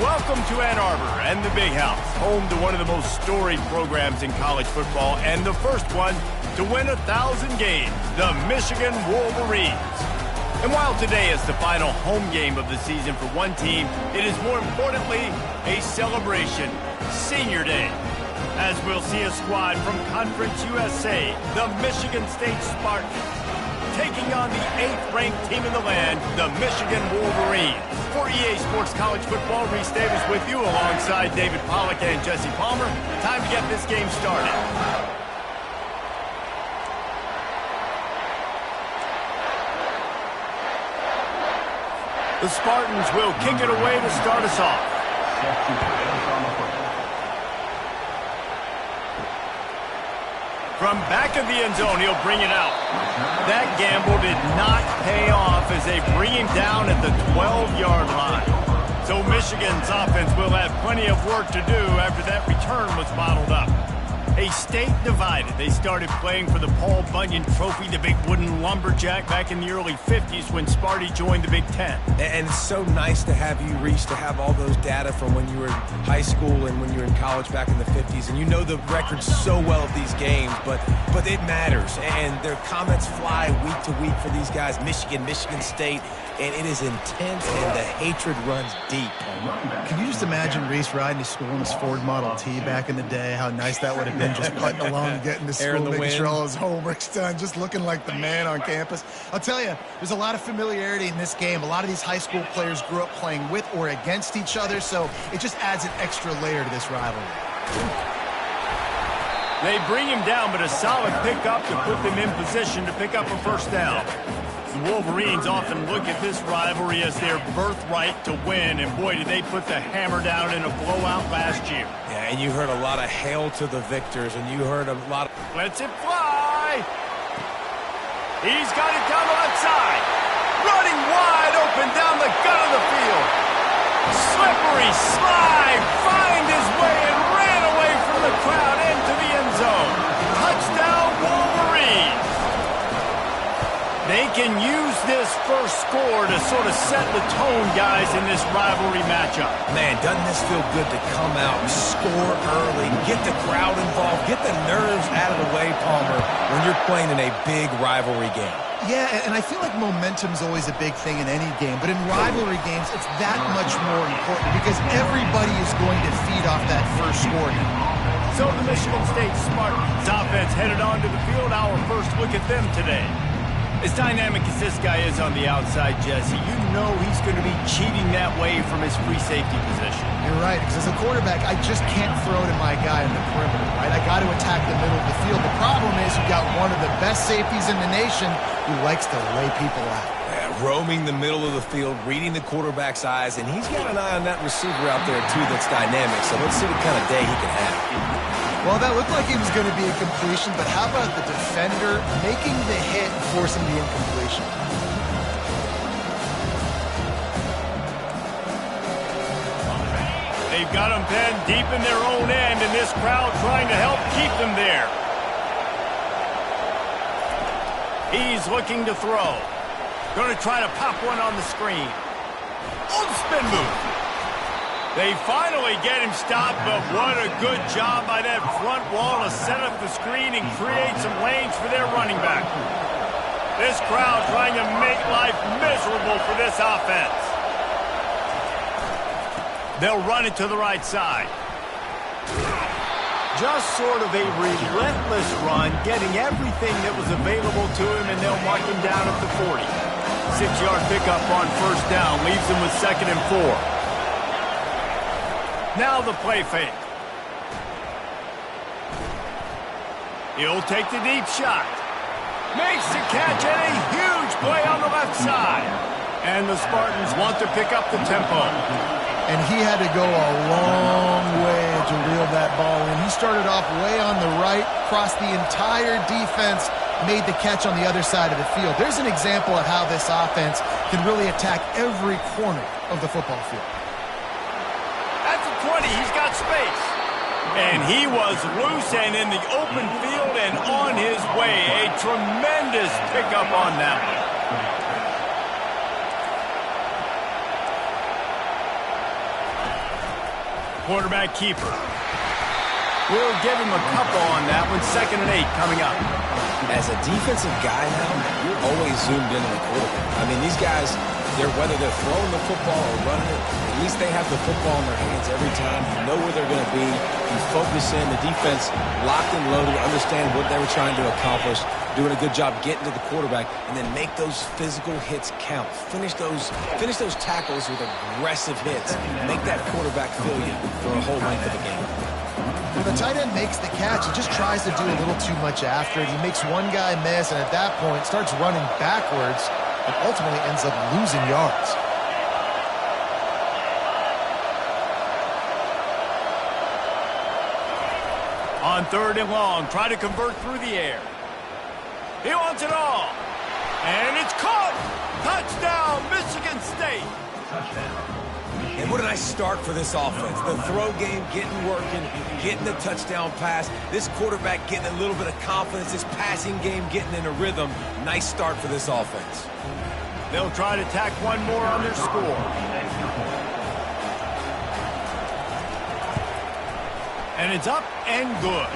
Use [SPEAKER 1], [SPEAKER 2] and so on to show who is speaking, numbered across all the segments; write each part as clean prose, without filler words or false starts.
[SPEAKER 1] Welcome to Ann Arbor and the Big House, home to one of the most storied programs in college football and the first one to win 1,000 games, the Michigan Wolverines. And while today is the final home game of the season for one team, it is more importantly a celebration, Senior Day, as we'll see a squad from Conference USA, the Michigan State Spartans, taking on the 8th-ranked team in the land, the Michigan Wolverines. For EA Sports College Football, Reese Davis with you alongside David Pollack and Jesse Palmer. Time to get this game started. The Spartans will kick it away to start us off. From back of the end zone, he'll bring it out. That gamble did not pay off as they bring him down at the 12-yard line. So Michigan's offense will have plenty of work to do after that return was bottled up. A state divided. They started playing for the Paul Bunyan Trophy, the big wooden lumberjack, back in the early 50s when Sparty joined the Big Ten.
[SPEAKER 2] And it's so nice to have you, Reese, to have all those data from when you were in high school and when you were in college back in the 50s. And you know the records so well of these games, but it matters. And their comments fly week to week for these guys, Michigan, Michigan State. And it is intense, and the hatred runs deep.
[SPEAKER 3] Can you just imagine Reese riding to school in his Ford Model T back in the day? How nice that would have been, just putting along, getting to school, making sure all his homework's done, just looking like the man on campus. I'll tell you, there's a lot of familiarity in this game. A lot of these high school players grew up playing with or against each other, so it just adds an extra layer to this rivalry.
[SPEAKER 1] They bring him down, but a solid pickup to put them in position to pick up a first down. The Wolverines often look at this rivalry as their birthright to win, and boy, did they put the hammer down in a blowout last year.
[SPEAKER 2] Yeah, and you heard a lot of hail to the victors, and you heard a lot of...
[SPEAKER 1] Lets it fly! He's got it down the left side. Running wide open down the gut of the field. Slippery slide, find his way and ran away from the crowd into the end zone. Touchdown, Wolverines! They can use this first score to sort of set the tone, guys, in this rivalry matchup.
[SPEAKER 2] Man, doesn't this feel good to come out and score early, get the crowd involved, get the nerves out of the way, Palmer, when you're playing in a big rivalry game?
[SPEAKER 3] Yeah, and I feel like momentum's always a big thing in any game, but in rivalry games, it's that much more important because everybody is going to feed off that first score now.
[SPEAKER 1] So the Michigan State Spartans offense headed onto the field. Our first look at them today. As dynamic as this guy is on the outside, Jesse, you know he's going to be cheating that way from his free safety position.
[SPEAKER 3] You're right, because as a quarterback, I just can't throw to my guy in the perimeter, right? I got to attack the middle of the field. The problem is you got one of the best safeties in the nation who likes to lay people out.
[SPEAKER 2] Yeah, roaming the middle of the field, reading the quarterback's eyes, and he's got an eye on that receiver out there, too, that's dynamic. So let's see what kind of day he can have.
[SPEAKER 3] Well, that looked like it was going to be a completion, but how about the defender making the hit and forcing the incompletion?
[SPEAKER 1] They've got them pinned deep in their own end, and this crowd trying to help keep them there. He's looking to throw. Going to try to pop one on the screen. Oh, spin move. They finally get him stopped, but what a good job by that front wall to set up the screen and create some lanes for their running back. This crowd trying to make life miserable for this offense. They'll run it to the right side. Just sort of a relentless run, getting everything that was available to him, and they'll mark him down at the 40. 6-yard pickup on first down, leaves him with 2nd and 4. Now the play fake. He'll take the deep shot. Makes the catch and a huge play on the left side. And the Spartans want to pick up the tempo.
[SPEAKER 3] And he had to go a long way to reel that ball in. He started off way on the right, crossed the entire defense, made the catch on the other side of the field. There's an example of how this offense can really attack every corner of the football field.
[SPEAKER 1] 20, he's got space. And he was loose and in the open field and on his way. A tremendous pickup on that one. Quarterback keeper. We'll give him a couple on that one. 2nd and 8 coming up.
[SPEAKER 2] As a defensive guy now, you're always zoomed in on the quarterback. I mean, these guys, whether they're throwing the football or running it, at least they have the football in their hands every time. You know where they're going to be. You focus in. The defense locked and loaded, understand what they were trying to accomplish, doing a good job getting to the quarterback, and then make those physical hits count. Finish those tackles with aggressive hits. Make that quarterback feel you for a whole length of the game.
[SPEAKER 3] When the tight end makes the catch, he just tries to do a little too much after it. He makes one guy miss, and at that point starts running backwards and ultimately ends up losing yards.
[SPEAKER 1] On 3rd and long, try to convert through the air. He wants it all. And it's caught. Touchdown, Michigan State.
[SPEAKER 2] And what a nice start for this offense. The throw game getting working, getting the touchdown pass. This quarterback getting a little bit of confidence. This passing game getting in a rhythm. Nice start for this offense.
[SPEAKER 1] They'll try to tack one more on their score. And it's up and good.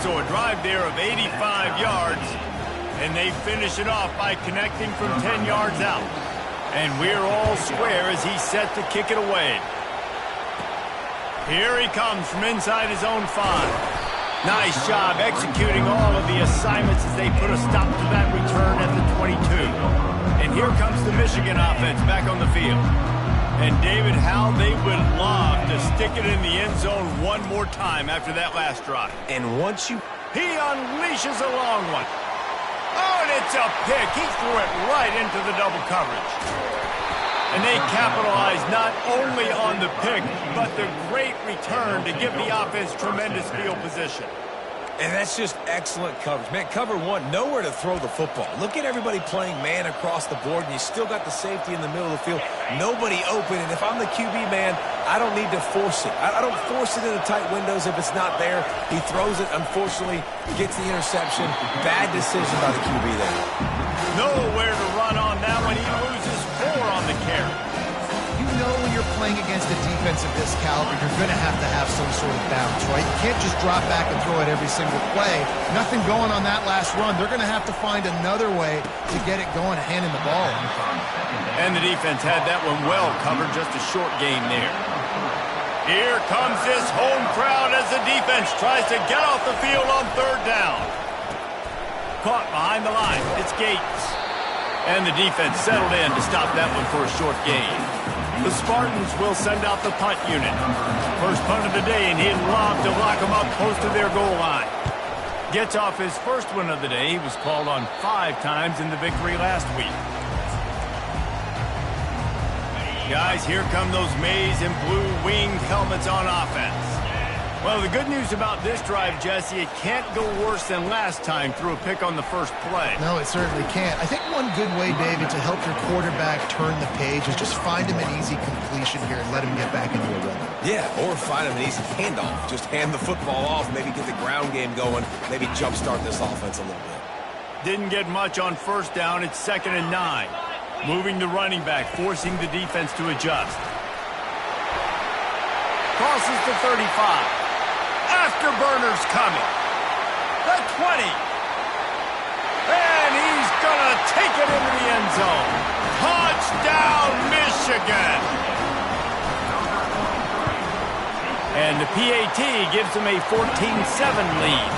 [SPEAKER 1] So a drive there of 85 yards. And they finish it off by connecting from 10 yards out. And we're all square as he's set to kick it away. Here he comes from inside his own 5. Nice job executing all of the assignments as they put a stop to that return at the 22. And here comes the Michigan offense back on the field. And David, how they would love to stick it in the end zone one more time after that last drive.
[SPEAKER 2] And once you...
[SPEAKER 1] He unleashes a long one. Oh, and it's a pick. He threw it right into the double coverage. And they capitalize not only on the pick, but the great return to give the offense tremendous field position.
[SPEAKER 2] And that's just excellent coverage. Man, cover one, nowhere to throw the football. Look at everybody playing man across the board, and you still got the safety in the middle of the field. Nobody open, and if I'm the QB man, I don't need to force it. I don't force it into tight windows if it's not there. He throws it, unfortunately, gets the interception. Bad decision by the QB there.
[SPEAKER 1] Nowhere to run on that one. He loses 4 on the carry.
[SPEAKER 3] You know when you're playing against a defense of this caliber, you're going to have some sort of bounce, right? You can't just drop back and throw it every single play. Nothing going on that last run. They're going to have to find another way to get it going, handing the ball.
[SPEAKER 1] And the defense had that one well covered, just a short game there. Here comes this home crowd as the defense tries to get off the field on 3rd down. Caught behind the line. It's Gates. And the defense settled in to stop that one for a short gain. The Spartans will send out the punt unit. First punt of the day, and he'd love to lock them up close to their goal line. Gets off his first one of the day. He was called on 5 times in the victory last week. Guys, here come those maize and blue winged helmets on offense. Well, the good news about this drive, Jesse, it can't go worse than last time through a pick on the first play.
[SPEAKER 3] No, it certainly can't. I think one good way, David, to help your quarterback turn the page is just find him an easy completion here and let him get back into a rhythm.
[SPEAKER 2] Yeah, or find him an easy handoff. Just hand the football off, maybe get the ground game going, maybe jumpstart this offense a little bit.
[SPEAKER 1] Didn't get much on 1st down. It's 2nd and 9. Moving the running back, forcing the defense to adjust. Crosses the 35. Afterburner's coming. The 20. And he's going to take it into the end zone. Touchdown, Michigan. And the PAT gives them a 14-7 lead.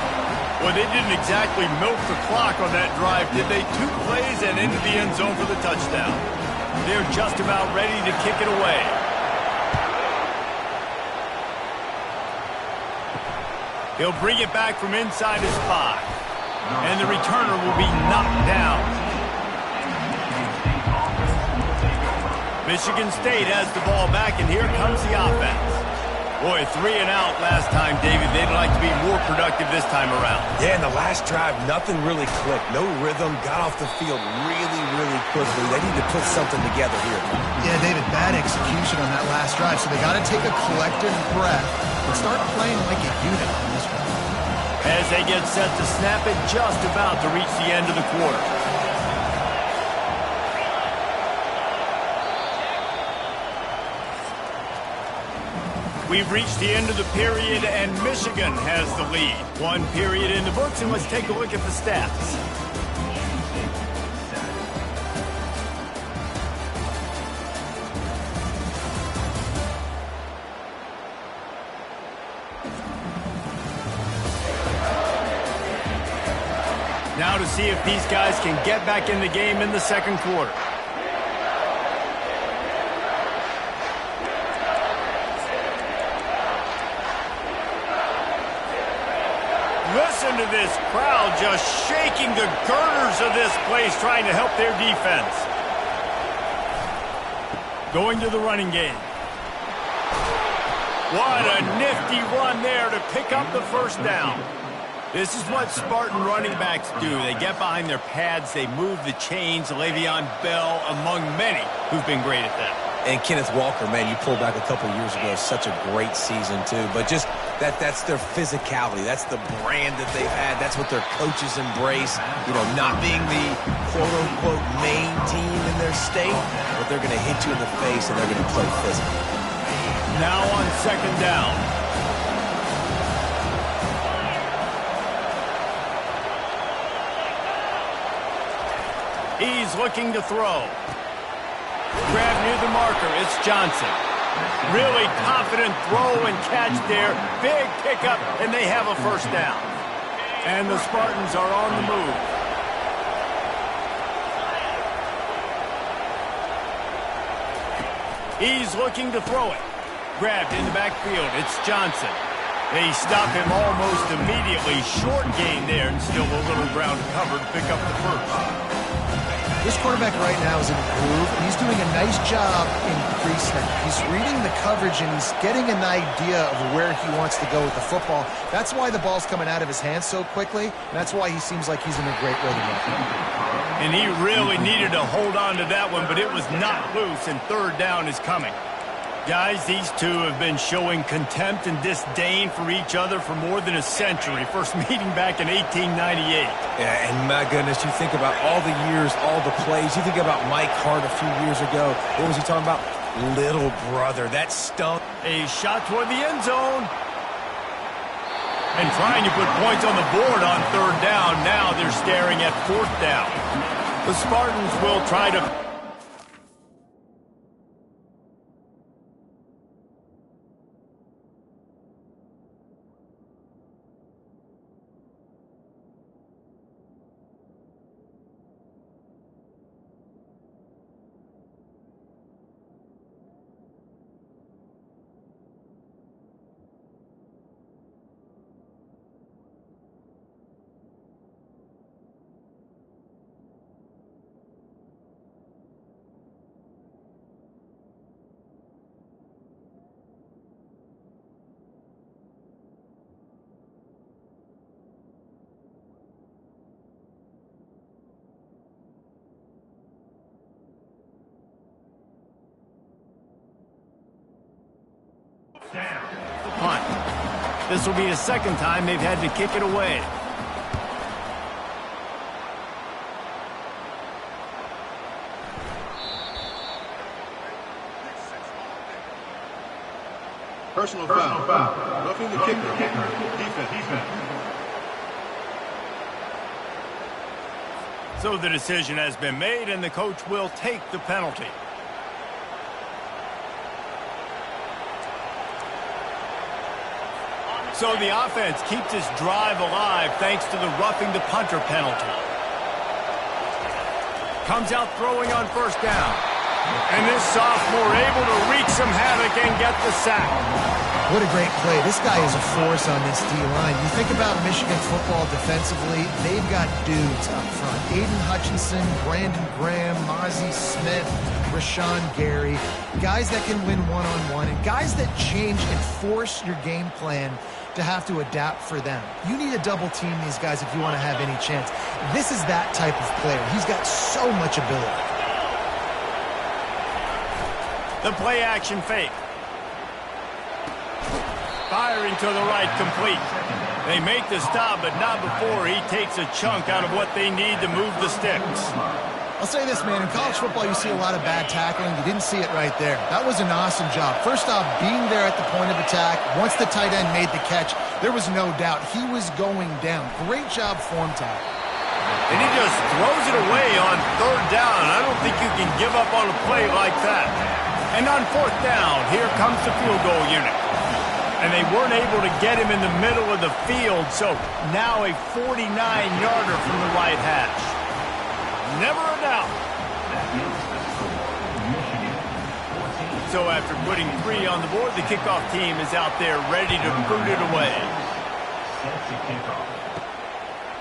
[SPEAKER 1] Well, they didn't exactly milk the clock on that drive, did they? 2 plays and into the end zone for the touchdown. They're just about ready to kick it away. He'll bring it back from inside his 5. And the returner will be knocked down. Michigan State has the ball back, and here comes the offense. Boy, 3 and out last time, David. They'd like to be more productive this time around.
[SPEAKER 2] Yeah, in the last drive, nothing really clicked. No rhythm, got off the field really quickly. They need to put something together here.
[SPEAKER 3] Yeah, David, bad execution on that last drive, so they got to take a collective breath and start playing like a unit on this one.
[SPEAKER 1] As they get set to snap it, just about to reach the end of the quarter. We've reached the end of the period, and Michigan has the lead. One period in the books, and let's take a look at the stats. Now to see if these guys can get back in the game in the second quarter. Listen to this crowd just shaking the girders of this place, trying to help their defense. Going to the running game. What a nifty run there to pick up the first down. This is what Spartan running backs do. They get behind their pads, they move the chains. Le'Veon Bell among many who've been great at that.
[SPEAKER 2] And Kenneth Walker, man, you pulled back a couple of years ago. Such a great season, too. But just that's their physicality. That's the brand that they've had. That's what their coaches embrace. You know, not being the quote-unquote main team in their state, but they're going to hit you in the face and they're going to play physical.
[SPEAKER 1] Now on second down. He's looking to throw. Grab near the marker. It's Johnson. Really confident throw and catch there. Big pickup, and they have a first down. And the Spartans are on the move. He's looking to throw it. Grabbed in the backfield. It's Johnson. They stop him almost immediately. Short gain there, and still a little ground covered to pick up the first.
[SPEAKER 3] This quarterback right now is in a groove, and he's doing a nice job in pre-snap. He's reading the coverage, and he's getting an idea of where he wants to go with the football. That's why the ball's coming out of his hands so quickly, and that's why he seems like he's in a great rhythm right now.
[SPEAKER 1] And he really needed to hold on to that one, but it was not loose, and third down is coming. Guys, these two have been showing contempt and disdain for each other for more than a century. First meeting back in 1898.
[SPEAKER 2] Yeah, and my goodness, you think about all the years, all the plays. You think about Mike Hart a few years ago. What was he talking about? Little brother. That stunk.
[SPEAKER 1] A shot toward the end zone. And trying to put points on the board on third down. Now they're staring at fourth down. The Spartans will try to... punt. This will be the second time they've had to kick it away.
[SPEAKER 4] Personal foul. Roughing the kicker. Defense.
[SPEAKER 1] So the decision has been made, and the coach will take the penalty. So the offense keeps its drive alive thanks to the roughing the punter penalty. Comes out throwing on first down. And this sophomore able to wreak some havoc and get the sack.
[SPEAKER 3] What a great play. This guy is a force on this D-line. You think about Michigan football defensively, they've got dudes up front. Aiden Hutchinson, Brandon Graham, Mozzie Smith, Rashawn Gary. Guys that can win one-on-one and guys that change and force your game plan to have to adapt for them. You need to double team these guys if you want to have any chance. This is that type of player. He's got so much ability.
[SPEAKER 1] The play action fake. Firing to the right, complete. They make the stop, but not before he takes a chunk out of what they need to move the sticks.
[SPEAKER 3] I'll say this, man. In college football, you see a lot of bad tackling. You didn't see it right there. That was an awesome job. First off, being there at the point of attack. Once the tight end made the catch, there was no doubt he was going down. Great job form tackle.
[SPEAKER 1] And he just throws it away on third down. I don't think you can give up on a play like that. And on fourth down, here comes the field goal unit. And they weren't able to get him in the middle of the field, so now a 49-yarder from the right hash. Never a doubt. So after putting 3 on the board, the kickoff team is out there ready to boot it away.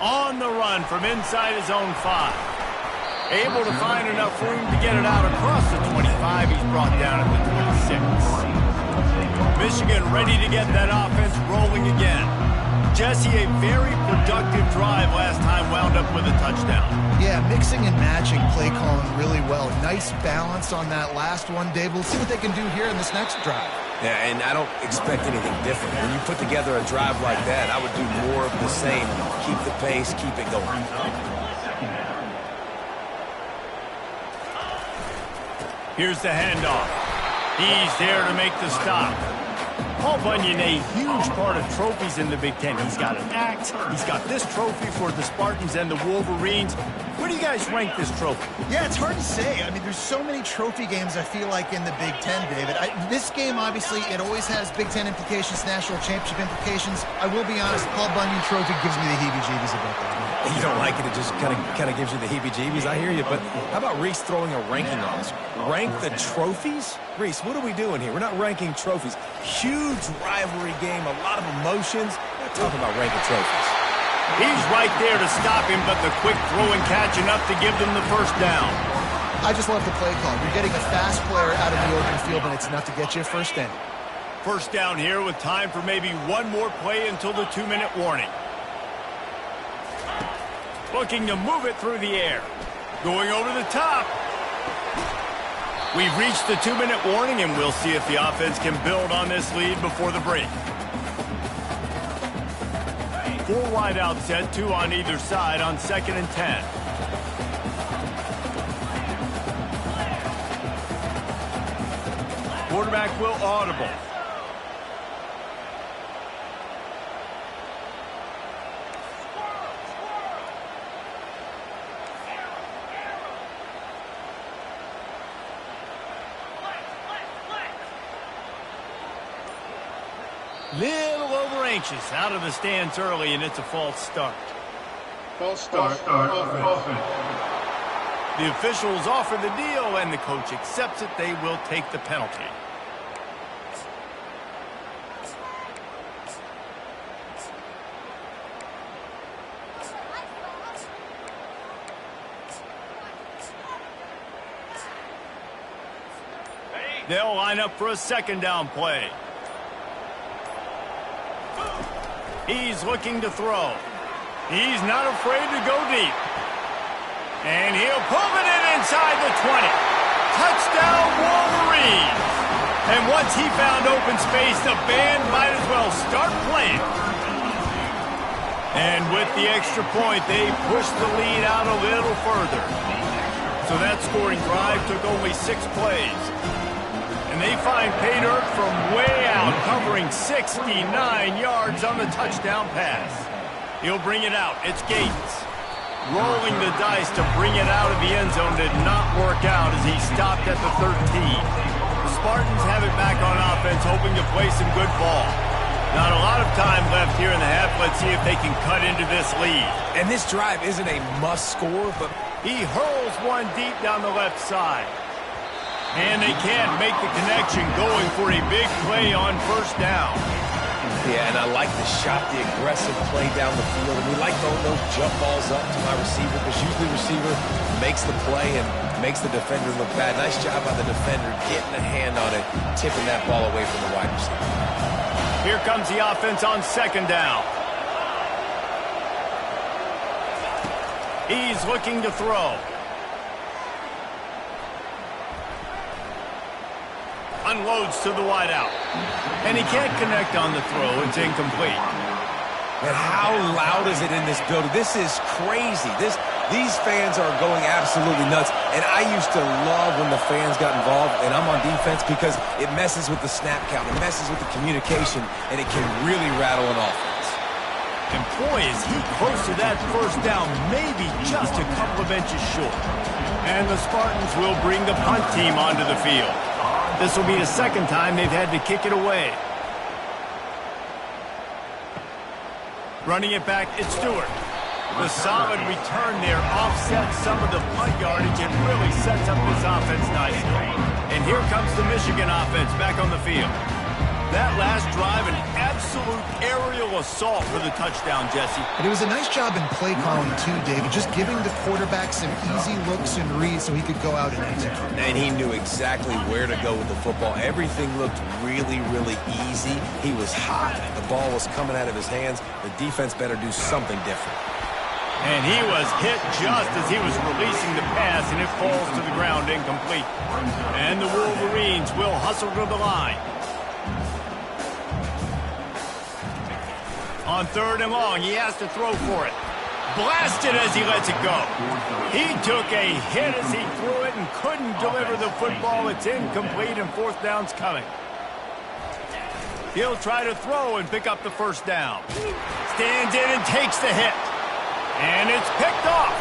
[SPEAKER 1] On the run from inside his own 5. Able to find enough room to get it out across the 25. He's brought down at the 26. Michigan ready to get that offense rolling again. Jesse, a very productive drive last time wound up with a touchdown.
[SPEAKER 3] Yeah, mixing and matching play calling really well. Nice balance on that last one, Dave. We'll see what they can do here in this next drive.
[SPEAKER 2] Yeah, and I don't expect anything different. When you put together a drive like that, I would do more of the same. Keep the pace, keep it going.
[SPEAKER 1] Here's the handoff. He's there to make the stop. Paul Bunyan, a huge part of trophies in the Big Ten. He's got an axe. He's got this trophy for the Spartans and the Wolverines. Where do you guys rank this trophy?
[SPEAKER 3] Yeah, it's hard to say. I mean, there's so many trophy games, I feel like, in the Big Ten, David. This game, obviously, it always has Big Ten implications, national championship implications. I will be honest, Paul Bunyan trophy gives me the heebie-jeebies about that.
[SPEAKER 2] You don't like it, it just kind of gives you the heebie-jeebies. I hear you, but how about Reese throwing a ranking on us? Rank the trophies? Reese, what are we doing here? We're not ranking trophies. Huge rivalry game, a lot of emotions. We're not talking about ranking trophies.
[SPEAKER 1] He's right there to stop him, but the quick throw and catch enough to give them the first down.
[SPEAKER 3] I just love the play call. You're getting a fast player out of the open field, and it's enough to get you a first down.
[SPEAKER 1] First down here with time for maybe one more play until the 2-minute warning. Looking to move it through the air. Going over the top. We've reached the 2-minute warning, and we'll see if the offense can build on this lead before the break. 4 wide out set, 2 on either side on 2nd and 10. Quarterback will audible. Little over anxious, out of the stands early, and it's a false start.
[SPEAKER 4] False start. Offense.
[SPEAKER 1] The officials offer the deal, and the coach accepts it. They will take the penalty. They'll line up for a 2nd down play. He's looking to throw. He's not afraid to go deep. And he'll pull it in inside the 20. Touchdown, Wolverines. And once he found open space, the band might as well start playing. And with the extra point, they pushed the lead out a little further. So that scoring drive took only 6 plays. And they find pay dirt from way out, covering 69 yards on the touchdown pass. He'll bring it out. It's Gates. Rolling the dice to bring it out of the end zone did not work out as he stopped at the 13. The Spartans have it back on offense, hoping to play some good ball. Not a lot of time left here in the half. Let's see if they can cut into this lead.
[SPEAKER 2] And this drive isn't a must score, but
[SPEAKER 1] he hurls one deep down the left side. And they can't make the connection, going for a big play on 1st down.
[SPEAKER 2] Yeah, and I like the shot, the aggressive play down the field. And we like throwing those jump balls up to my receiver, because usually the receiver makes the play and makes the defender look bad. Nice job by the defender getting a hand on it, tipping that ball away from the wide receiver.
[SPEAKER 1] Here comes the offense on 2nd down. He's looking to throw. Unloads to the wideout. And he can't connect on the throw. It's incomplete.
[SPEAKER 2] And how loud is it in this building? This is crazy. This These fans are going absolutely nuts, and I used to love when the fans got involved, and I'm on defense because it messes with the snap count, it messes with the communication, and it can really rattle an offense.
[SPEAKER 1] And boy, is he close to that first down, maybe just a couple of inches short. And the Spartans will bring the punt team onto the field. This will be the second time they've had to kick it away. Running it back, it's Stewart. The solid return there offsets some of the punt yardage and really sets up this offense nicely. And here comes the Michigan offense back on the field. That last drive, an absolute aerial assault for the touchdown, Jesse.
[SPEAKER 3] And it was a nice job in play calling, too, David, just giving the quarterback some easy looks and reads so he could go out and execute.
[SPEAKER 2] And he knew exactly where to go with the football. Everything looked really, really easy. He was hot. The ball was coming out of his hands. The defense better do something different.
[SPEAKER 1] And he was hit just as he was releasing the pass, and it falls to the ground incomplete. And the Wolverines will hustle to the line. On 3rd and long, he has to throw for it. Blasted as he lets it go. He took a hit as he threw it and couldn't deliver the football. It's incomplete, and 4th down's coming. He'll try to throw and pick up the first down. Stands in and takes the hit. And it's picked off.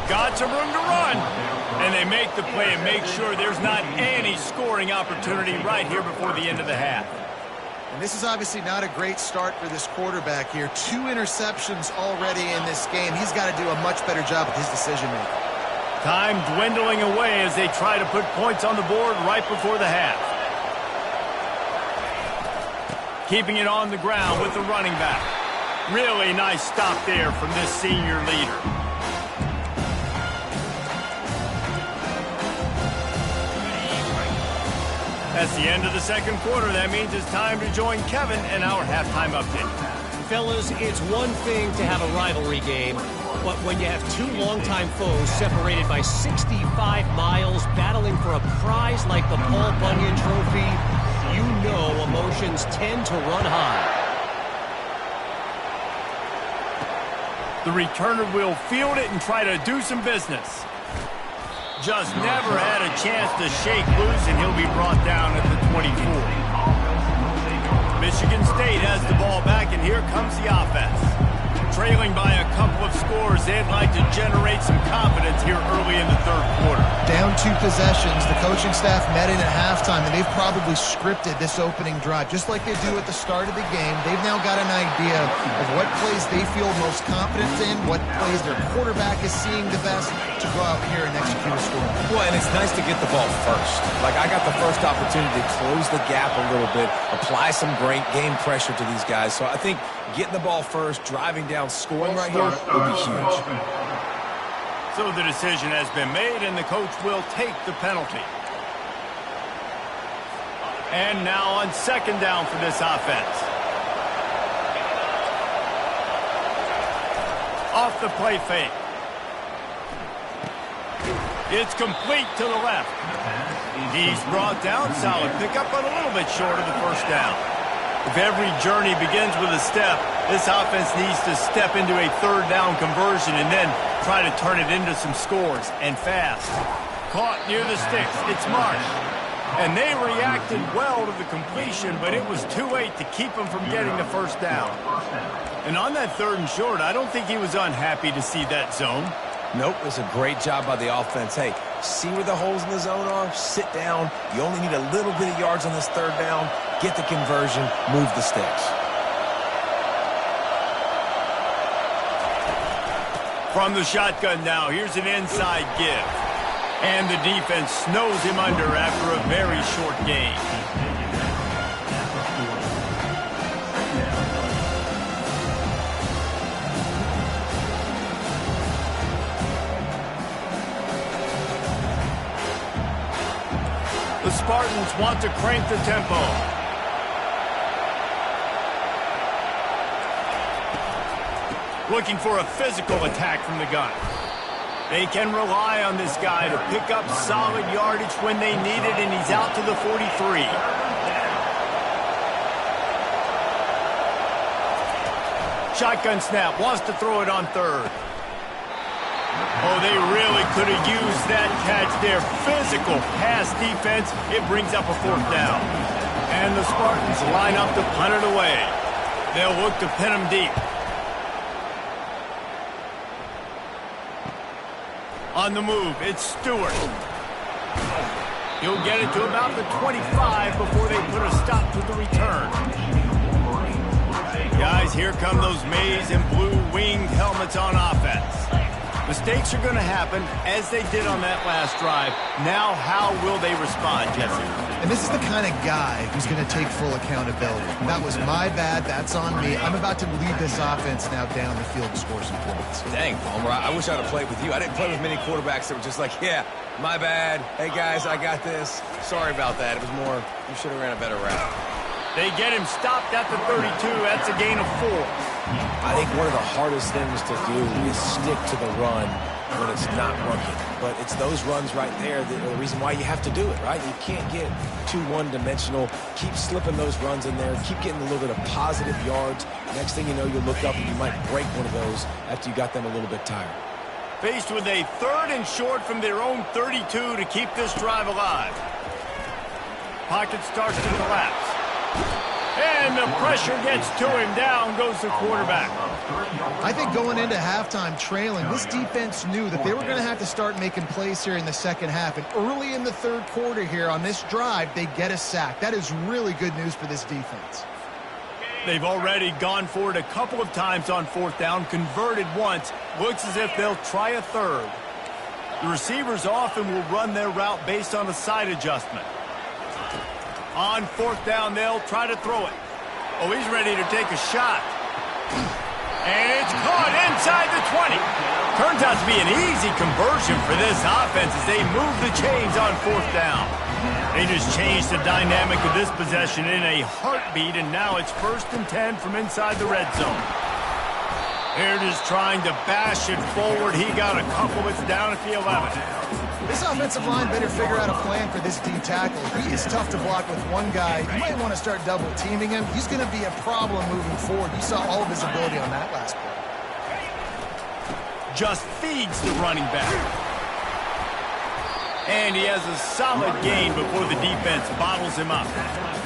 [SPEAKER 1] Got some room to run. And they make the play and make sure there's not any scoring opportunity right here before the end of the half.
[SPEAKER 3] And this is obviously not a great start for this quarterback here. 2 interceptions already in this game. He's got to do a much better job with his decision-making.
[SPEAKER 1] Time dwindling away as they try to put points on the board right before the half. Keeping it on the ground with the running back. Really nice stop there from this senior leader. That's the end of the second quarter. That means it's time to join Kevin and our halftime update.
[SPEAKER 5] Fellas, it's one thing to have a rivalry game, but when you have 2 longtime foes separated by 65 miles battling for a prize like the Paul Bunyan Trophy, you know emotions tend to run high.
[SPEAKER 1] The returner will field it and try to do some business. Just never had a chance to shake loose, and he'll be brought down at the 24. Michigan State has the ball back, and here comes the offense. Trailing by a couple of scores, they'd like to generate some confidence here early in the 3rd quarter.
[SPEAKER 3] Down 2 possessions, the coaching staff met in at halftime, and they've probably scripted this opening drive, just like they do at the start of the game. They've now got an idea of what plays they feel most confident in, what plays their quarterback is seeing the best to go out here and execute a score.
[SPEAKER 2] Well, and it's nice to get the ball first. Like, I got the first opportunity to close the gap a little bit, apply some great game pressure to these guys. So I think getting the ball first, driving down, scoring right here will be huge.
[SPEAKER 1] So the decision has been made, and the coach will take the penalty. And now on 2nd down for this offense. Off the play fake. It's complete to the left. He's brought down. Solid pickup, but a little bit short of the first down. If every journey begins with a step, this offense needs to step into a 3rd down conversion and then try to turn it into some scores, and fast. Caught near the sticks. It's Marsh. And they reacted well to the completion, but it was too late to keep them from getting the first down. And on that 3rd and short, I don't think he was unhappy to see that zone.
[SPEAKER 2] Nope, it was a great job by the offense. Hey, see where the holes in the zone are? Sit down. You only need a little bit of yards on this 3rd down. Get the conversion. Move the sticks.
[SPEAKER 1] From the shotgun now, here's an inside give. And the defense snows him under after a very short game. The Spartans want to crank the tempo. Looking for a physical attack from the gun. They can rely on this guy to pick up solid yardage when they need it, and he's out to the 43. Shotgun snap, wants to throw it on 3rd. Oh, they really could have used that catch there. Physical pass defense. It brings up a 4th down. And the Spartans line up to punt it away. They'll look to pin them deep. On the move, it's Stewart. He'll get it to about the 25 before they put a stop to the return. Guys, here come those maize and blue winged helmets on offense. Mistakes are going to happen, as they did on that last drive. Now, how will they respond, Jesse?
[SPEAKER 3] And this is the kind of guy who's going to take full accountability. That was my bad. That's on me. I'm about to lead this offense now down the field to score some points.
[SPEAKER 2] Dang, Palmer, I wish I'd have played with you. I didn't play with many quarterbacks that were just like, yeah, my bad. Hey, guys, I got this. Sorry about that. It was more, you should have ran a better route.
[SPEAKER 1] They get him stopped at the 32. That's a gain of 4.
[SPEAKER 2] I think one of the hardest things to do is stick to the run when it's not working. But it's those runs right there that are the reason why you have to do it, right? You can't get too one-dimensional. Keep slipping those runs in there. Keep getting a little bit of positive yards. Next thing you know, you'll look up and you might break one of those after you got them a little bit tired.
[SPEAKER 1] Faced with a 3rd and short from their own 32 to keep this drive alive. Pocket starts to collapse. And the pressure gets to him. Down goes the quarterback.
[SPEAKER 3] I think going into halftime trailing, this defense knew that they were going to have to start making plays here in the second half. And early in the 3rd quarter here on this drive, they get a sack. That is really good news for this defense.
[SPEAKER 1] They've already gone for it a couple of times on 4th down, converted once. Looks as if they'll try a 3rd. The receivers often will run their route based on a side adjustment. On 4th down, they'll try to throw it. Oh, he's ready to take a shot. And it's caught inside the 20. Turns out to be an easy conversion for this offense as they move the chains on 4th down. They just changed the dynamic of this possession in a heartbeat, and now it's 1st and 10 from inside the red zone. They're just trying to bash it forward. He got a couple. It's down at the 11.
[SPEAKER 3] This offensive line better figure out a plan for this D tackle. He is tough to block with one guy. You might want to start double teaming him. He's going to be a problem moving forward. You saw all of his ability on that last play.
[SPEAKER 1] Just feeds the running back. And he has a solid gain before the defense bottles him up.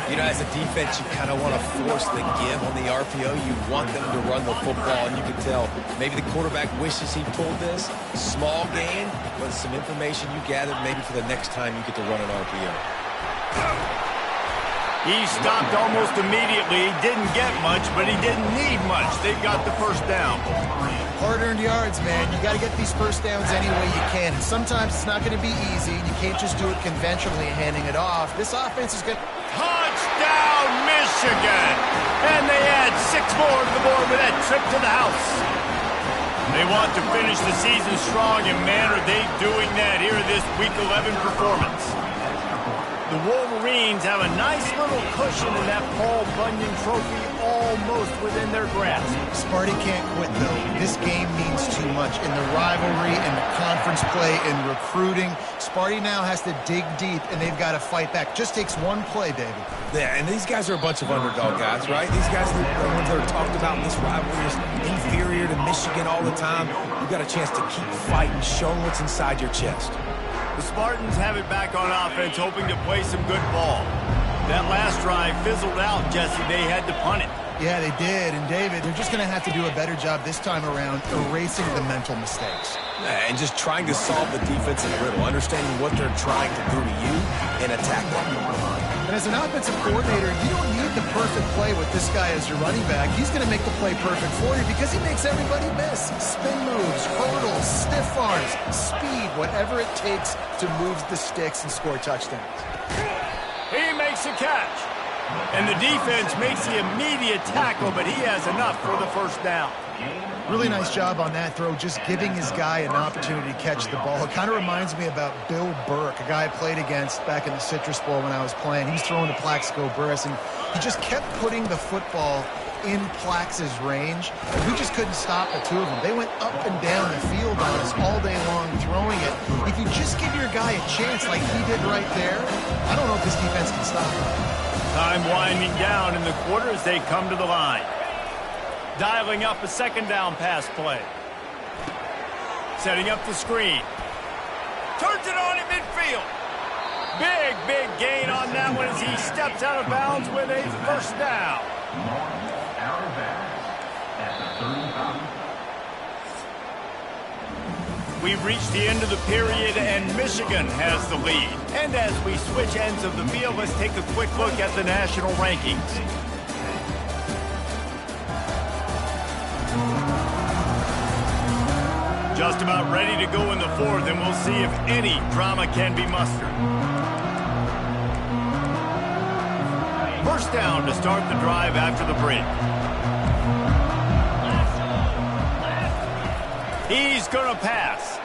[SPEAKER 2] You know, as a defense, you kind of want to force the give on the RPO. You want them to run the football, and you can tell maybe the quarterback wishes he pulled this. Small gain, but some information you gathered maybe for the next time you get to run an RPO.
[SPEAKER 1] He stopped almost immediately. He didn't get much, but he didn't need much. They got the 1st down.
[SPEAKER 3] Hard-earned yards, man. You got to get these 1st downs any way you can. And sometimes it's not going to be easy. You can't just do it conventionally handing it off. This offense is good.
[SPEAKER 1] Touchdown, Michigan! And they add 6 more to the board with that trip to the house. They want to finish the season strong, and man, are they doing that here in this Week 11 performance. The Wolverines have a nice little cushion in that Paul Bunyan Trophy almost within their grasp.
[SPEAKER 3] Sparty can't quit, though. This game means too much. In the rivalry, in the conference play, in recruiting, Sparty now has to dig deep, and they've got to fight back. Just takes one play, David.
[SPEAKER 2] Yeah, and these guys are a bunch of underdog guys, right? These guys are the ones that are talked about in this rivalry as inferior to Michigan all the time. You've got a chance to keep fighting, show them what's inside your chest.
[SPEAKER 1] The Spartans have it back on offense, hoping to play some good ball. That last drive fizzled out, Jesse. They had to punt it.
[SPEAKER 3] Yeah, they did. And, David, they're just going to have to do a better job this time around erasing the mental mistakes.
[SPEAKER 2] Yeah, and just trying to solve the defensive riddle, understanding what they're trying to do to you and attack them.
[SPEAKER 3] And as an offensive coordinator, you don't need the perfect play with this guy as your running back. He's going to make the play perfect for you because he makes everybody miss. Spin moves, hurdles, stiff arms, speed, whatever it takes to move the sticks and score touchdowns.
[SPEAKER 1] He makes a catch. And the defense makes the immediate tackle, but he has enough for the 1st down.
[SPEAKER 3] Really nice job on that throw, just giving his guy an opportunity to catch the ball. It kind of reminds me about Bill Burke, a guy I played against back in the Citrus Bowl when I was playing. He was throwing to Plaxico Burress, and he just kept putting the football in Plax's range. We just couldn't stop the two of them. They went up and down the field on us all day long throwing it. If you just give your guy a chance like he did right there, I don't know if this defense can stop him.
[SPEAKER 1] Time winding down in the quarter as they come to the line. Dialing up a 2nd down pass play. Setting up the screen. Turns it on in midfield. Big gain on that one as he steps out of bounds with a first down. We've reached the end of the period, and Michigan has the lead. And as we switch ends of the field, let's take a quick look at the national rankings. Just about ready to go in the fourth, and we'll see if any drama can be mustered. First down to start the drive after the break. He's going to pass.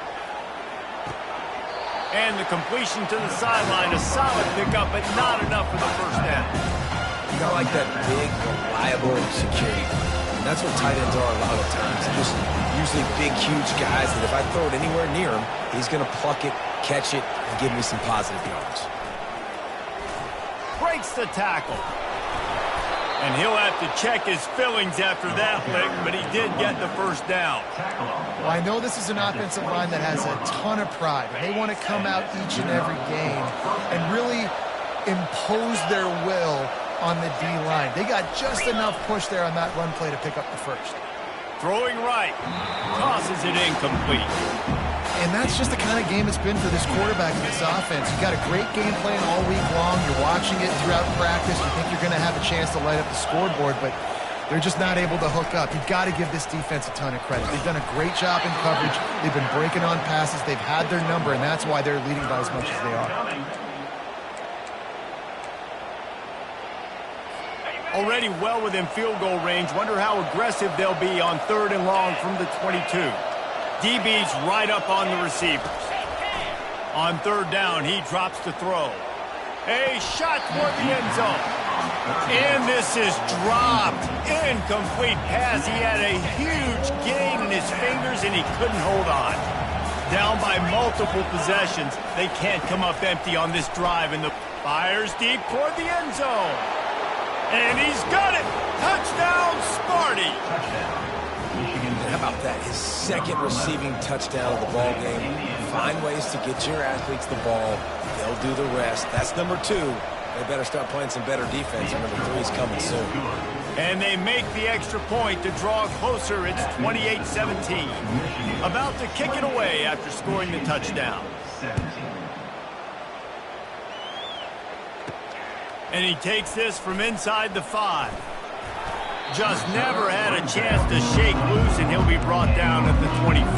[SPEAKER 1] And the completion to the sideline, a solid pickup, but not enough for the first down.
[SPEAKER 2] You got like that big, reliable security. And that's what tight ends are a lot of times. They're just usually big, huge guys that if I throw it anywhere near him, he's going to pluck it, catch it, and give me some positive yards.
[SPEAKER 1] Breaks the tackle. And he'll have to check his fillings after that lick, but he did get the first down.
[SPEAKER 3] Well, I know this is an offensive line that has a ton of pride. They want to come out each and every game and really impose their will on the D-line. They got just enough push there on that run play to pick up the first.
[SPEAKER 1] Throwing right. Tosses it incomplete.
[SPEAKER 3] And that's just the kind of game it's been for this quarterback in this offense. You got a great game plan all week long. You're watching it throughout practice. You think you're going to have a chance to light up the scoreboard, but they're just not able to hook up. You've got to give this defense a ton of credit. They've done a great job in coverage. They've been breaking on passes. They've had their number, and that's why they're leading by as much as they are.
[SPEAKER 1] Already well within field goal range. Wonder how aggressive they'll be on 3rd and long from the 22. DB's right up on the receivers. On 3rd down, he drops to throw. A shot toward the end zone. And this is dropped. Incomplete pass. He had a huge gain in his fingers, and he couldn't hold on. Down by multiple possessions. They can't come up empty on this drive, and the fires deep toward the end zone. And he's got it. Touchdown, Sparty.
[SPEAKER 2] How about that? His second receiving touchdown of the ball game. Find ways to get your athletes the ball. They'll do the rest. That's number 2. They better start playing some better defense. And number 3 is coming soon.
[SPEAKER 1] And they make the extra point to draw closer. It's 28-17. About to kick it away after scoring the touchdown. And he takes this from inside the 5. Just never had a chance to shake loose, and he'll be brought down at the 24.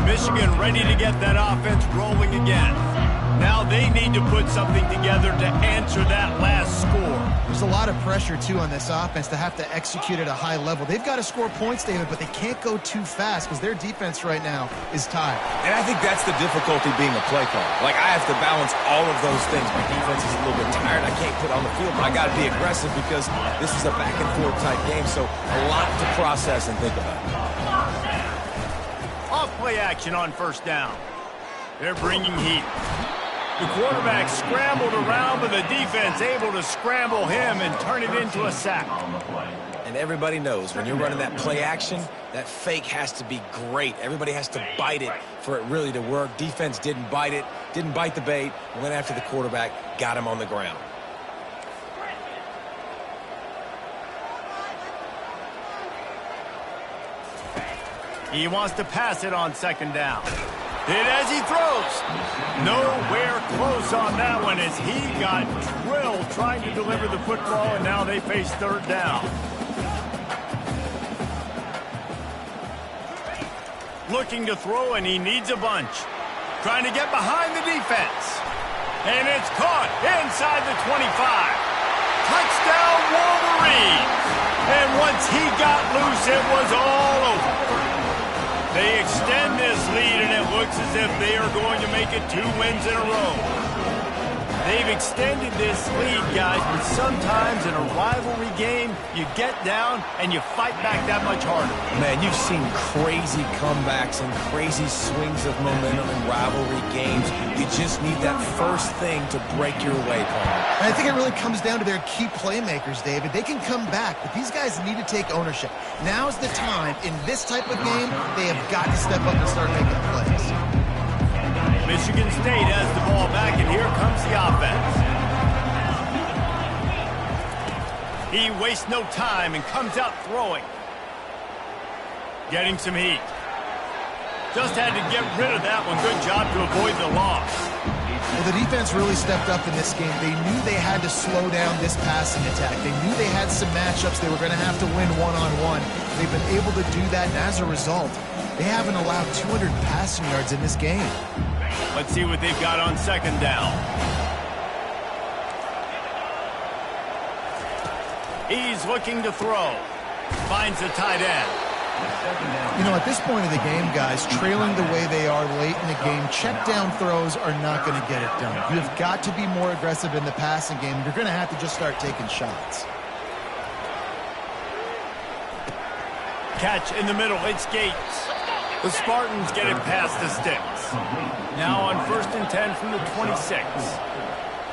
[SPEAKER 1] Michigan ready to get that offense rolling again. Now they need to put something together to answer that last score.
[SPEAKER 3] There's a lot of pressure, too, on this offense to have to execute at a high level. They've got to score points, David, but they can't go too fast because their defense right now is tired.
[SPEAKER 2] And I think that's the difficulty being a play caller. Like, I have to balance all of those things. My defense is a little bit tired. I can't put on the field, but I got to be aggressive because this is a back-and-forth type game, so a lot to process and think about.
[SPEAKER 1] Off play action on 1st down. They're bringing heat. The quarterback scrambled around, but the defense able to scramble him and turn it into a sack.
[SPEAKER 2] And everybody knows when you're running that play action, that fake has to be great. Everybody has to bite it for it really to work. Defense didn't bite it, didn't bite the bait, went after the quarterback, got him on the ground.
[SPEAKER 1] He wants to pass it on 2nd down. Hit as he throws. Nowhere close on that one as he got drilled trying to deliver the football, and now they face 3rd down. Looking to throw, and he needs a bunch. Trying to get behind the defense. And it's caught inside the 25. Touchdown, Wolverines. And once he got loose, it was all over. They extend this lead, and it looks as if they are going to make it 2 wins in a row. They've extended this lead, guys, but sometimes in a rivalry game, you get down and you fight back that much harder.
[SPEAKER 2] Man, you've seen crazy comebacks and crazy swings of momentum in rivalry games. You just need that first thing to break your way, Paul.
[SPEAKER 3] And I think it really comes down to their key playmakers, David. They can come back, but these guys need to take ownership. Now's the time. In this type of game, they have got to step up and start making plays.
[SPEAKER 1] Michigan State has the ball back, and here comes the offense. He wastes no time and comes out throwing. Getting some heat. Just had to get rid of that one. Good job to avoid the loss.
[SPEAKER 3] Well, the defense really stepped up in this game. They knew they had to slow down this passing attack. They knew they had some matchups they were going to have to win one-on-one. They've been able to do that, and as a result, they haven't allowed 200 passing yards in this game.
[SPEAKER 1] Let's see what they've got on second down. He's looking to throw. Finds the tight end.
[SPEAKER 3] You know, at this point of the game, guys, trailing the way they are late in the game, check down throws are not going to get it done. You have got to be more aggressive in the passing game. You're going to have to just start taking shots.
[SPEAKER 1] Catch in the middle. It's Gates. The Spartans get it past the sticks. Now on 1st and 10 from the 26.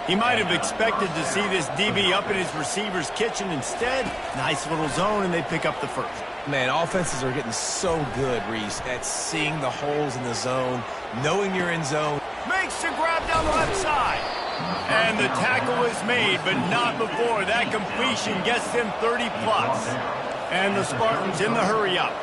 [SPEAKER 1] He might have expected to see this DB up in his receiver's kitchen. Instead, nice little zone, and they pick up the first.
[SPEAKER 2] Man, offenses are getting so good, Reese, at seeing the holes in the zone, knowing you're in zone.
[SPEAKER 1] Makes the grab down the left side. And the tackle is made, but not before. That completion gets them 30-plus. And the Spartans in the hurry-up.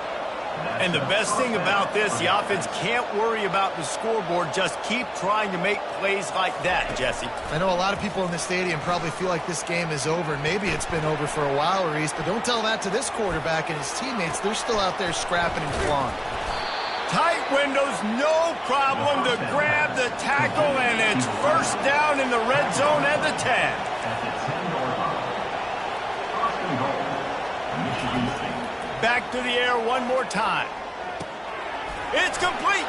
[SPEAKER 1] And the best thing about this, the offense can't worry about the scoreboard. Just keep trying to make plays like that, Jesse.
[SPEAKER 3] I know a lot of people in the stadium probably feel like this game is over. Maybe it's been over for a while, Reese, but don't tell that to this quarterback and his teammates. They're still out there scrapping and clawing.
[SPEAKER 1] Tight windows, no problem to grab the tackle, and it's first down in the red zone at the 10. Back to the air one more time. It's complete.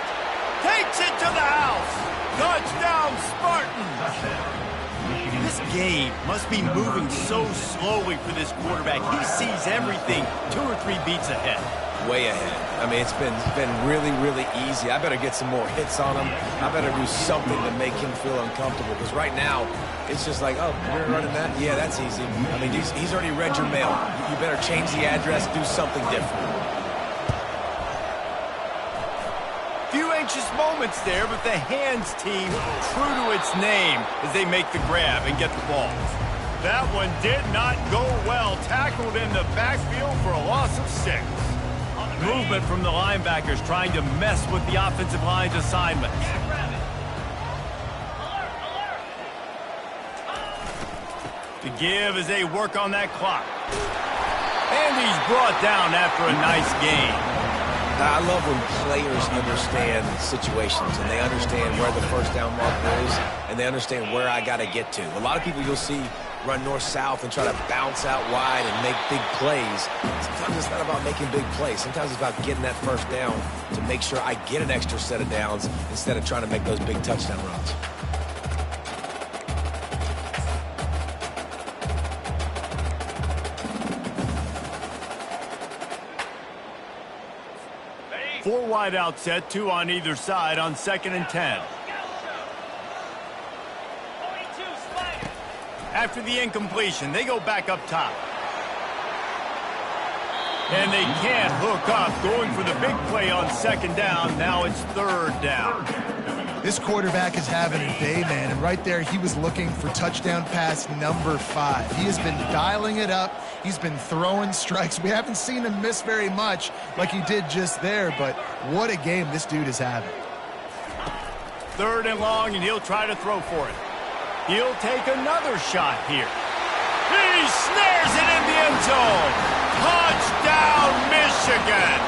[SPEAKER 1] Takes it to the house. Touchdown, Spartans. This game must be moving so slowly for this quarterback. He sees everything 2 or 3 beats ahead.
[SPEAKER 2] Way ahead. I mean, it's been really, really easy. I better get some more hits on him. I better do something to make him feel uncomfortable, because right now, it's just like, oh, you're running that? Yeah, that's easy. I mean, he's already read your mail. You better change the address, do something different.
[SPEAKER 1] Few anxious moments there, but the hands team true to its name as they make the grab and get the ball. That one did not go well. Tackled in the backfield for a loss of 6. Movement from the linebackers trying to mess with the offensive line's assignments. To give as they work on that clock. And he's brought down after a nice game.
[SPEAKER 2] I love when players understand situations and they understand where the first down marker is and they understand where I got to get to. A lot of people you'll see run north-south and try to bounce out wide and make big plays. Sometimes it's not about making big plays. Sometimes it's about getting that first down to make sure I get an extra set of downs instead of trying to make those big touchdown runs.
[SPEAKER 1] Four wide out set, 2 on either side on 2nd and 10. After the incompletion, they go back up top. And they can't hook up, going for the big play on 2nd down. Now it's 3rd down.
[SPEAKER 3] This quarterback is having a day, man, and right there he was looking for touchdown pass number 5. He has been dialing it up. He's been throwing strikes. We haven't seen him miss very much like he did just there, but what a game this dude is having.
[SPEAKER 1] 3rd and long, and he'll try to throw for it. He'll take another shot here. He snares it in the end zone. Touchdown, Michigan.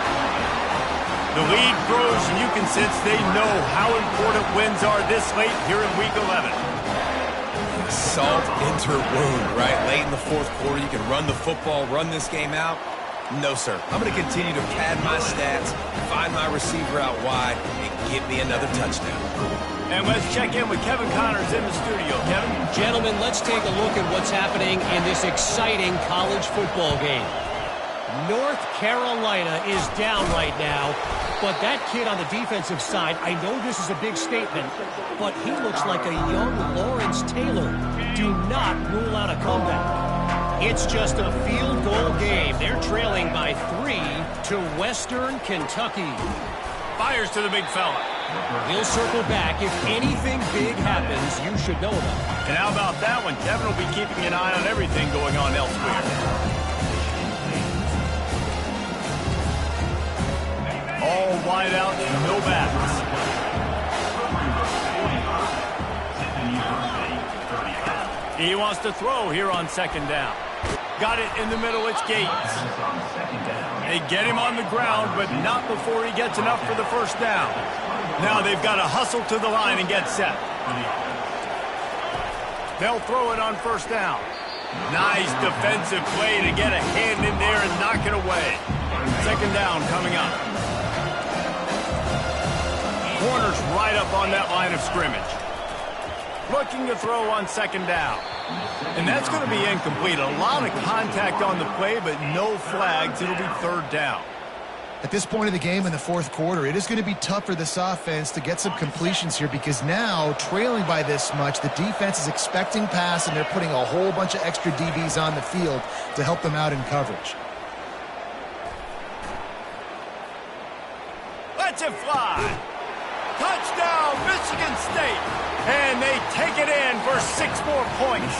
[SPEAKER 1] The lead grows, and you can sense they know how important wins are this late here in Week 11.
[SPEAKER 2] Salt into wound, right? Late in the 4th quarter, you can run the football, run this game out. No, sir. I'm going to continue to pad my stats, find my receiver out wide, and give me another touchdown.
[SPEAKER 1] And let's check in with Kevin Connors in the studio. Kevin?
[SPEAKER 5] Gentlemen, let's take a look at what's happening in this exciting college football game. North Carolina is down right now, but that kid on the defensive side, I know this is a big statement, but he looks like a young Lawrence Taylor. Do not rule out a comeback. It's just a field goal game. They're trailing by 3 to Western Kentucky.
[SPEAKER 1] Fires to the big fella.
[SPEAKER 5] He'll circle back. If anything big happens, you should know about it.
[SPEAKER 1] And how about that one? Kevin will be keeping an eye on everything going on elsewhere. All wide out, no backs. He wants to throw here on second down. Got it in the middle, it's Gates. They get him on the ground, but not before he gets enough for the first down. Now they've got to hustle to the line and get set. They'll throw it on first down. Nice defensive play to get a hand in there and knock it away. Second down coming up. Corner's right up on that line of scrimmage. Looking to throw on second down. And that's going to be incomplete. A lot of contact on the play, but no flags. It'll be third down.
[SPEAKER 3] At this point of the game in the fourth quarter, it is going to be tough for this offense to get some completions here because now, trailing by this much, the defense is expecting pass, and they're putting a whole bunch of extra DBs on the field to help them out in coverage.
[SPEAKER 1] Let's it fly. Touchdown, Michigan State. And they take it in for 6 more points.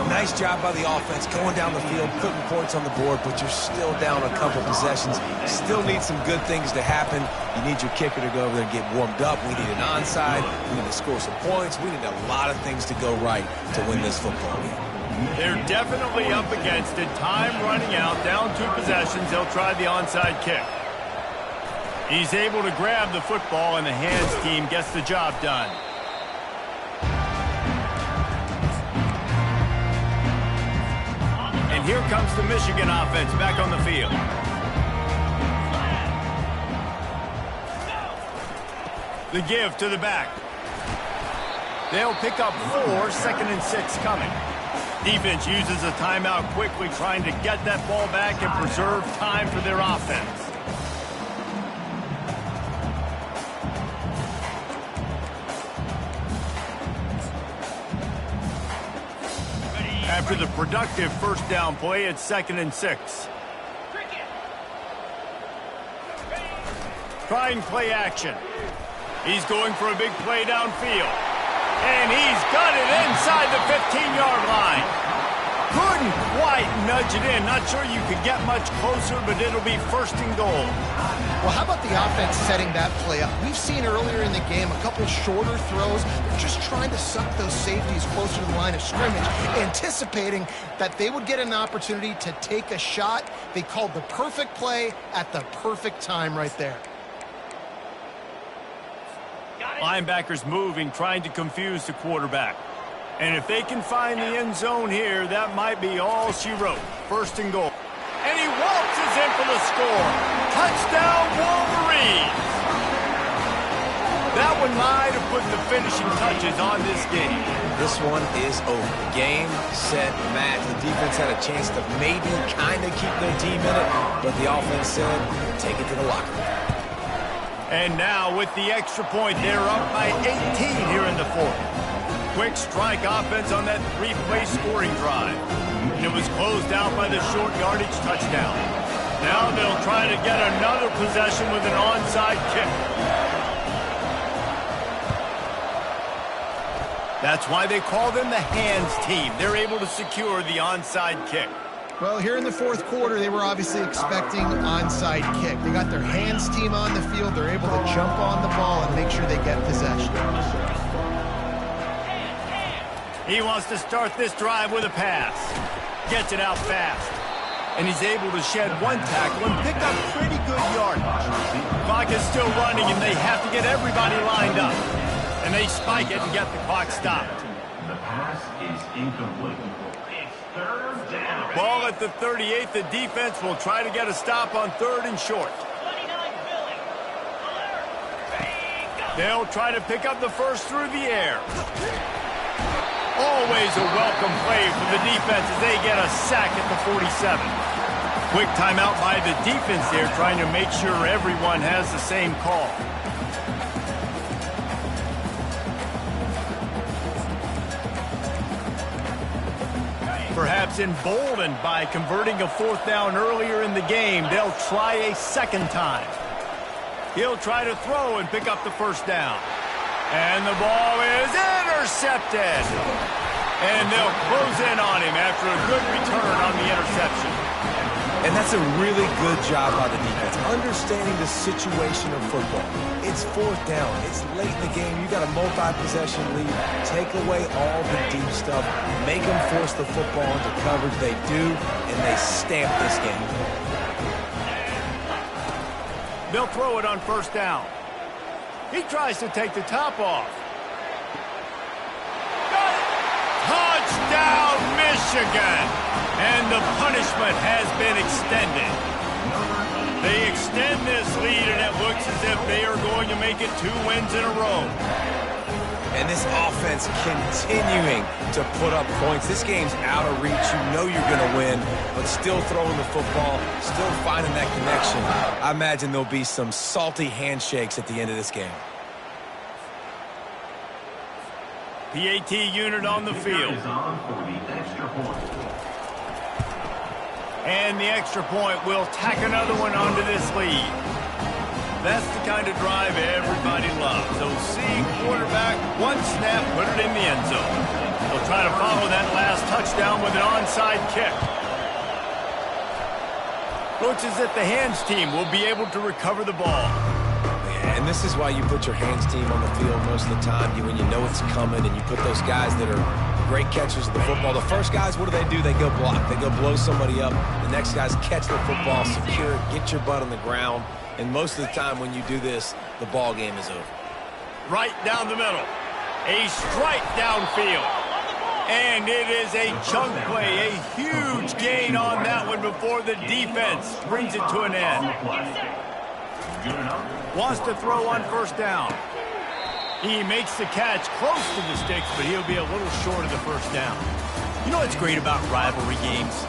[SPEAKER 2] Nice job by the offense going down the field, putting points on the board, but you're still down a couple possessions. Still need some good things to happen. You need your kicker to go over there and get warmed up. We need an onside. We need to score some points. We need a lot of things to go right to win this football game.
[SPEAKER 1] They're definitely up against it. Time running out, down 2 possessions. They'll try the onside kick. He's able to grab the football, and the hands team gets the job done. And here comes the Michigan offense back on the field. The give to the back. They'll pick up 4, 2nd and 6 coming. Defense uses a timeout quickly, trying to get that ball back and preserve time for their offense. After the productive first down play, it's 2nd and 6. Trying play action. He's going for a big play downfield. And he's got it inside the 15-yard line. Couldn't quite nudge it in. Not sure you could get much closer, but it'll be 1st and goal.
[SPEAKER 3] Well, how about the offense setting that play up? We've seen earlier in the game a couple shorter throws. They're just trying to suck those safeties closer to the line of scrimmage, anticipating that they would get an opportunity to take a shot. They called the perfect play at the perfect time right there.
[SPEAKER 1] Linebackers moving, trying to confuse the quarterback. And if they can find the end zone here, that might be all she wrote. 1st and goal. And he waltzes in for the score. Touchdown, Wolverines! That one might have put the finishing touches on this game.
[SPEAKER 2] This one is over. Game, set, match. The defense had a chance to maybe kind of keep their team in it, but the offense said, take it to the locker room.
[SPEAKER 1] And now with the extra point, they're up by 18 here in the 4th. Quick strike offense on that 3-play scoring drive. And it was closed out by the short yardage touchdown. Now they'll try to get another possession with an onside kick. That's why they call them the hands team. They're able to secure the onside kick.
[SPEAKER 3] Well, here in the fourth quarter, they were obviously expecting onside kick. They got their hands team on the field. They're able to jump on the ball and make sure they get possession.
[SPEAKER 1] He wants to start this drive with a pass. Gets it out fast. And he's able to shed 1 tackle and pick up pretty good yardage. Clock is still running, and they have to get everybody lined up. And they spike it and get the clock stopped.
[SPEAKER 4] The pass is incomplete.
[SPEAKER 1] Ball at the 38. The defense will try to get a stop on 3rd and short. They'll try to pick up the first through the air. Always a welcome play for the defense as they get a sack at the 47. Quick timeout by the defense there, trying to make sure everyone has the same call. Perhaps emboldened by converting a 4th down earlier in the game, they'll try a second time. He'll try to throw and pick up the first down. And the ball is intercepted. And they'll close in on him after a good return on the interception.
[SPEAKER 2] And that's a really good job by the defense, understanding the situation of football. It's 4th down. It's late in the game. You got a multi-possession lead. Take away all the deep stuff. Make them force the football into coverage. They do, and they stamp this game.
[SPEAKER 1] They'll throw it on 1st down. He tries to take the top off. Got it! Touchdown, Michigan! And the punishment has been extended. They extend this lead, and it looks as if they are going to make it 2 wins in a row.
[SPEAKER 2] And this offense continuing to put up points. This game's out of reach. You know you're going to win, but still throwing the football, still finding that connection. I imagine there'll be some salty handshakes at the end of this game.
[SPEAKER 1] PAT unit on the field. And the extra point will tack another one onto this lead. That's the kind of drive everybody loves. So see quarterback, one snap, put it in the end zone. They'll try to follow that last touchdown with an onside kick. Looks as if the hands team will be able to recover the ball.
[SPEAKER 2] And this is why you put your hands team on the field most of the time, when you know it's coming, and you put those guys that are great catchers of the football. The first guys, what do? They go block. They go blow somebody up. The next guys catch the football, secure it, get your butt on the ground. And most of the time when you do this, the ball game is over.
[SPEAKER 1] Right down the middle. A strike downfield. And it is a chunk play, a huge gain on that one before the defense brings it to an end. Wants to throw on 1st down. He makes the catch close to the sticks, but he'll be a little short of the 1st down. You know what's great about rivalry games?